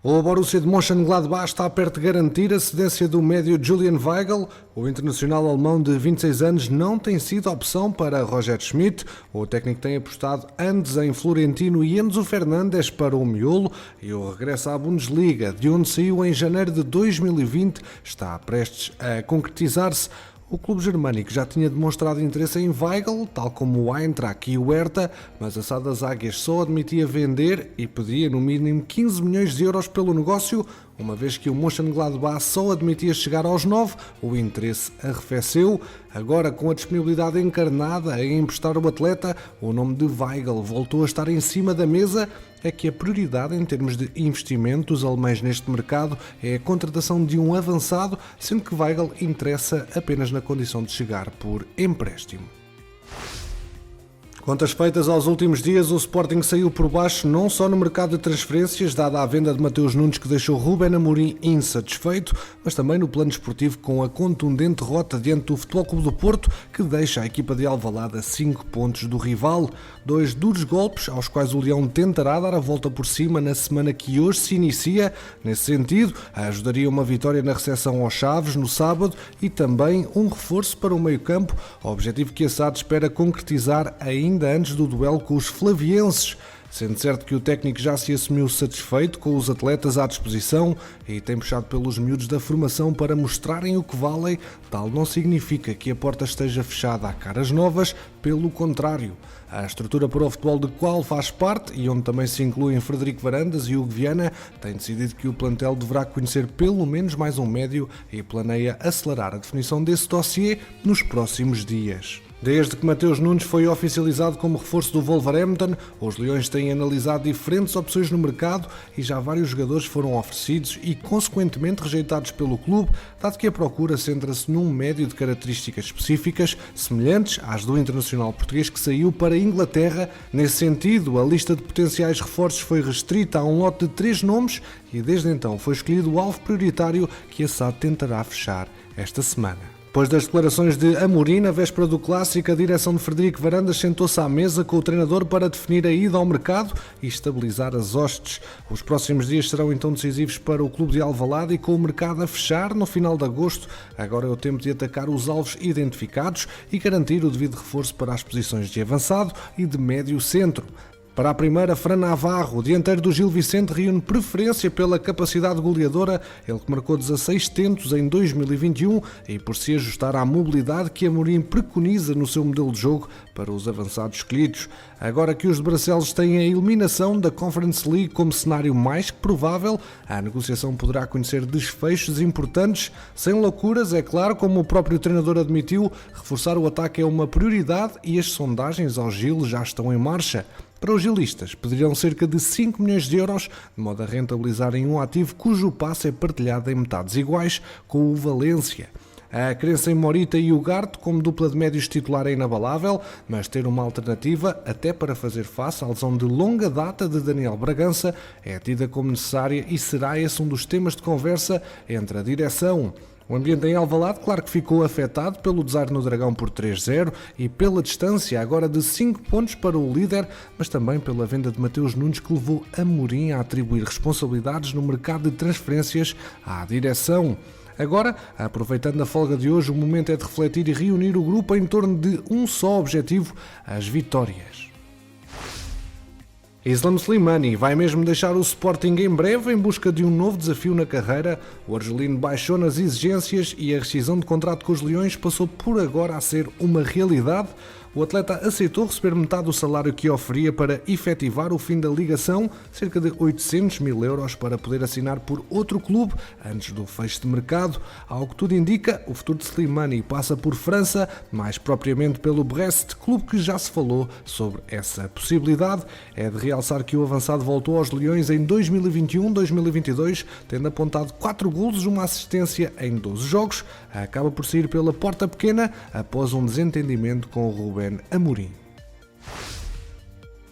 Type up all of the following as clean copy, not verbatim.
O Borussia de Mönchengladbach está perto de garantir a cedência do médio Julian Weigl. O internacional alemão de 26 anos não tem sido opção para Roger Schmidt. O técnico tem apostado antes em Florentino e Enzo Fernandes para o miolo, e o regresso à Bundesliga, de onde saiu em janeiro de 2020, está prestes a concretizar-se. O clube germânico já tinha demonstrado interesse em Weigl, tal como o Eintracht e o Hertha, mas a SAD das Águias só admitia vender e pedia no mínimo 15 milhões de euros pelo negócio. Uma vez que o Mönchengladbach só admitia chegar aos 9, o interesse arrefeceu. Agora, com a disponibilidade encarnada em emprestar o atleta, o nome de Weigl voltou a estar em cima da mesa. É que a prioridade em termos de investimento dos alemães neste mercado é a contratação de um avançado, sendo que Weigl interessa apenas na condição de chegar por empréstimo. Contas feitas aos últimos dias, o Sporting saiu por baixo não só no mercado de transferências, dada a venda de Mateus Nunes que deixou Ruben Amorim insatisfeito, mas também no plano esportivo com a contundente derrota diante do Futebol Clube do Porto, que deixa a equipa de Alvalade a 5 pontos do rival. 2 duros golpes aos quais o Leão tentará dar a volta por cima na semana que hoje se inicia. Nesse sentido, ajudaria uma vitória na recepção aos Chaves no sábado e também um reforço para o meio-campo, objetivo que a SAD espera concretizar ainda antes do duelo com os flavienses. Sendo certo que o técnico já se assumiu satisfeito com os atletas à disposição e tem puxado pelos miúdos da formação para mostrarem o que valem, tal não significa que a porta esteja fechada a caras novas, pelo contrário. A estrutura para o futebol de qual faz parte, e onde também se incluem Frederico Varandas e Hugo Viana, tem decidido que o plantel deverá conhecer pelo menos mais um médio e planeia acelerar a definição desse dossiê nos próximos dias. Desde que Mateus Nunes foi oficializado como reforço do Wolverhampton, os Leões têm analisado diferentes opções no mercado e já vários jogadores foram oferecidos e consequentemente rejeitados pelo clube, dado que a procura centra-se num médio de características específicas semelhantes às do internacional português que saiu para a Inglaterra. Nesse sentido, a lista de potenciais reforços foi restrita a um lote de 3 nomes e desde então foi escolhido o alvo prioritário que a SAD tentará fechar esta semana. Depois das declarações de Amorim, na véspera do Clássico, a direção de Frederico Varandas sentou-se à mesa com o treinador para definir a ida ao mercado e estabilizar as hostes. Os próximos dias serão então decisivos para o clube de Alvalade e com o mercado a fechar no final de agosto, agora é o tempo de atacar os alvos identificados e garantir o devido reforço para as posições de avançado e de médio centro. Para a primeira, Fran Navarro, o dianteiro do Gil Vicente, reúne preferência pela capacidade goleadora, ele que marcou 16 tentos em 2021 e por se ajustar à mobilidade que Amorim preconiza no seu modelo de jogo para os avançados escolhidos. Agora que os de Barcelos têm a eliminação da Conference League como cenário mais que provável, a negociação poderá conhecer desfechos importantes, sem loucuras, é claro, como o próprio treinador admitiu, reforçar o ataque é uma prioridade e as sondagens ao Gil já estão em marcha. Para os gilistas, pedirão cerca de 5 milhões de euros, de modo a rentabilizarem um ativo cujo passe é partilhado em metades iguais com o Valência. A crença em Morita e Ugarte como dupla de médios titular é inabalável, mas ter uma alternativa, até para fazer face à lesão de longa data de Daniel Bragança, é tida como necessária e será esse um dos temas de conversa entre a direção. O ambiente em Alvalade, claro que ficou afetado pelo desaire no Dragão por 3-0 e pela distância agora de 5 pontos para o líder, mas também pela venda de Mateus Nunes que levou Amorim a atribuir responsabilidades no mercado de transferências à direção. Agora, aproveitando a folga de hoje, o momento é de refletir e reunir o grupo em torno de um só objetivo, as vitórias. Islam Slimani vai mesmo deixar o Sporting em breve em busca de um novo desafio na carreira. O argelino baixou nas exigências e a rescisão de contrato com os Leões passou por agora a ser uma realidade. O atleta aceitou receber metade do salário que oferia para efetivar o fim da ligação, cerca de 800 mil euros para poder assinar por outro clube antes do fecho de mercado. Ao que tudo indica, o futuro de Slimani passa por França, mais propriamente pelo Brest, clube que já se falou sobre essa possibilidade. É de realçar que o avançado voltou aos Leões em 2021-2022, tendo apontado 4 golos e uma assistência em 12 jogos. Acaba por sair pela porta pequena após um desentendimento com o Ruben Amorim.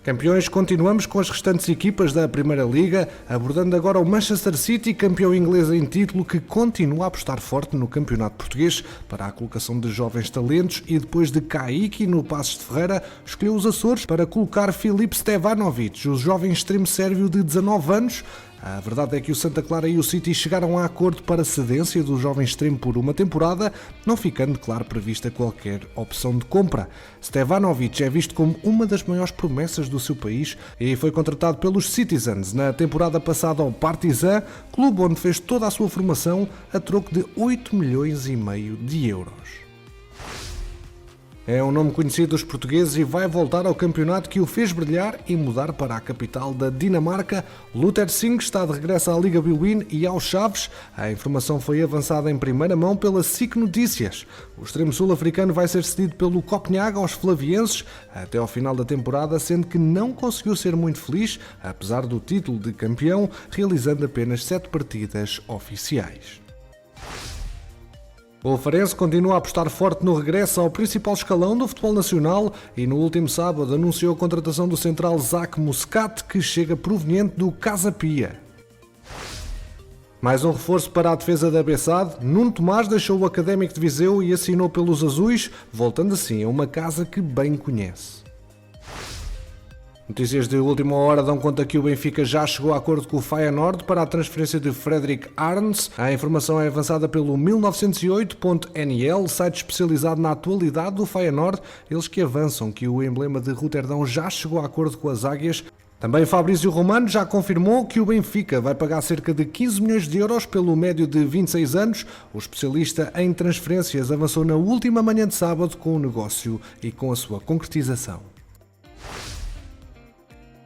Campeões, continuamos com as restantes equipas da Primeira Liga, abordando agora o Manchester City, campeão inglês em título, que continua a apostar forte no campeonato português para a colocação de jovens talentos e depois de Kaique no Passos de Ferreira, escolheu os Açores para colocar Filip Stevanovic, o jovem extremo sérvio de 19 anos. A verdade é que o Santa Clara e o City chegaram a acordo para a cedência do jovem extremo por uma temporada, não ficando, claro, prevista qualquer opção de compra. Stevanovic é visto como uma das maiores promessas do seu país e foi contratado pelos Citizens na temporada passada ao Partizan, clube onde fez toda a sua formação a troco de 8,5 milhões de euros. É um nome conhecido dos portugueses e vai voltar ao campeonato que o fez brilhar e mudar para a capital da Dinamarca. Luther Singh está de regresso à Liga Bwin e aos Chaves. A informação foi avançada em primeira mão pela SIC Notícias. O extremo sul-africano vai ser cedido pelo Copenhague aos flavienses até ao final da temporada, sendo que não conseguiu ser muito feliz, apesar do título de campeão, realizando apenas 7 partidas oficiais. O Farense continua a apostar forte no regresso ao principal escalão do futebol nacional e no último sábado anunciou a contratação do central Zach Muscat, que chega proveniente do Casa Pia. Mais um reforço para a defesa da Bessade. Nuno Tomás deixou o Académico de Viseu e assinou pelos azuis, voltando assim a uma casa que bem conhece. Notícias de última hora dão conta que o Benfica já chegou a acordo com o Feyenoord para a transferência de Frederik Arns. A informação é avançada pelo 1908.nl, site especializado na atualidade do Feyenoord, eles que avançam que o emblema de Roterdão já chegou a acordo com as Águias. Também Fabrício Romano já confirmou que o Benfica vai pagar cerca de 15 milhões de euros pelo médio de 26 anos. O especialista em transferências avançou na última manhã de sábado com o negócio e com a sua concretização.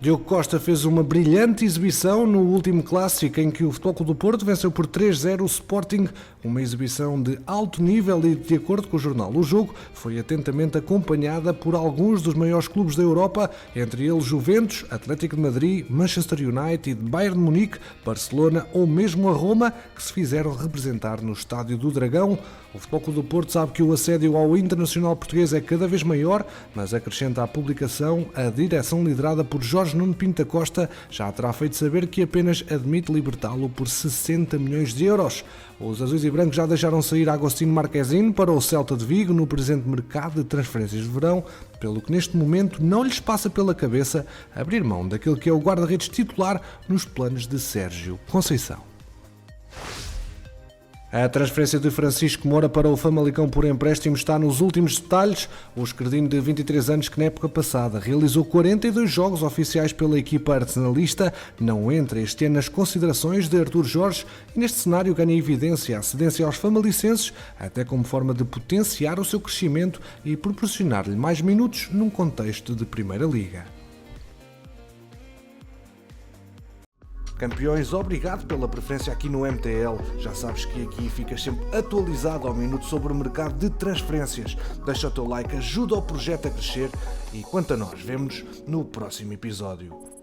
Diogo Costa fez uma brilhante exibição no último clássico em que o Futebol Clube do Porto venceu por 3-0 o Sporting, uma exibição de alto nível e, de acordo com o jornal O Jogo, foi atentamente acompanhada por alguns dos maiores clubes da Europa, entre eles Juventus, Atlético de Madrid, Manchester United, Bayern de Munique, Barcelona ou mesmo a Roma, que se fizeram representar no Estádio do Dragão. O Futebol Clube do Porto sabe que o assédio ao internacional português é cada vez maior, mas acrescenta à publicação: a direção liderada por Jorge Nuno Pinto da Costa já terá feito saber que apenas admite libertá-lo por 60 milhões de euros. Os azuis e brancos já deixaram sair Agostinho Marquezine para o Celta de Vigo no presente mercado de transferências de verão, pelo que neste momento não lhes passa pela cabeça abrir mão daquele que é o guarda-redes titular nos planos de Sérgio Conceição. A transferência de Francisco Moura para o Famalicão por empréstimo está nos últimos detalhes. O esquerdino de 23 anos, que na época passada realizou 42 jogos oficiais pela equipa arsenalista, não entra este ano nas considerações de Artur Jorge e neste cenário ganha evidência a cedência aos famalicenses, até como forma de potenciar o seu crescimento e proporcionar-lhe mais minutos num contexto de Primeira Liga. Campeões, obrigado pela preferência aqui no MTL. Já sabes que aqui ficas sempre atualizado ao minuto sobre o mercado de transferências. Deixa o teu like, ajuda o projeto a crescer e quanto a nós, vemo-nos no próximo episódio.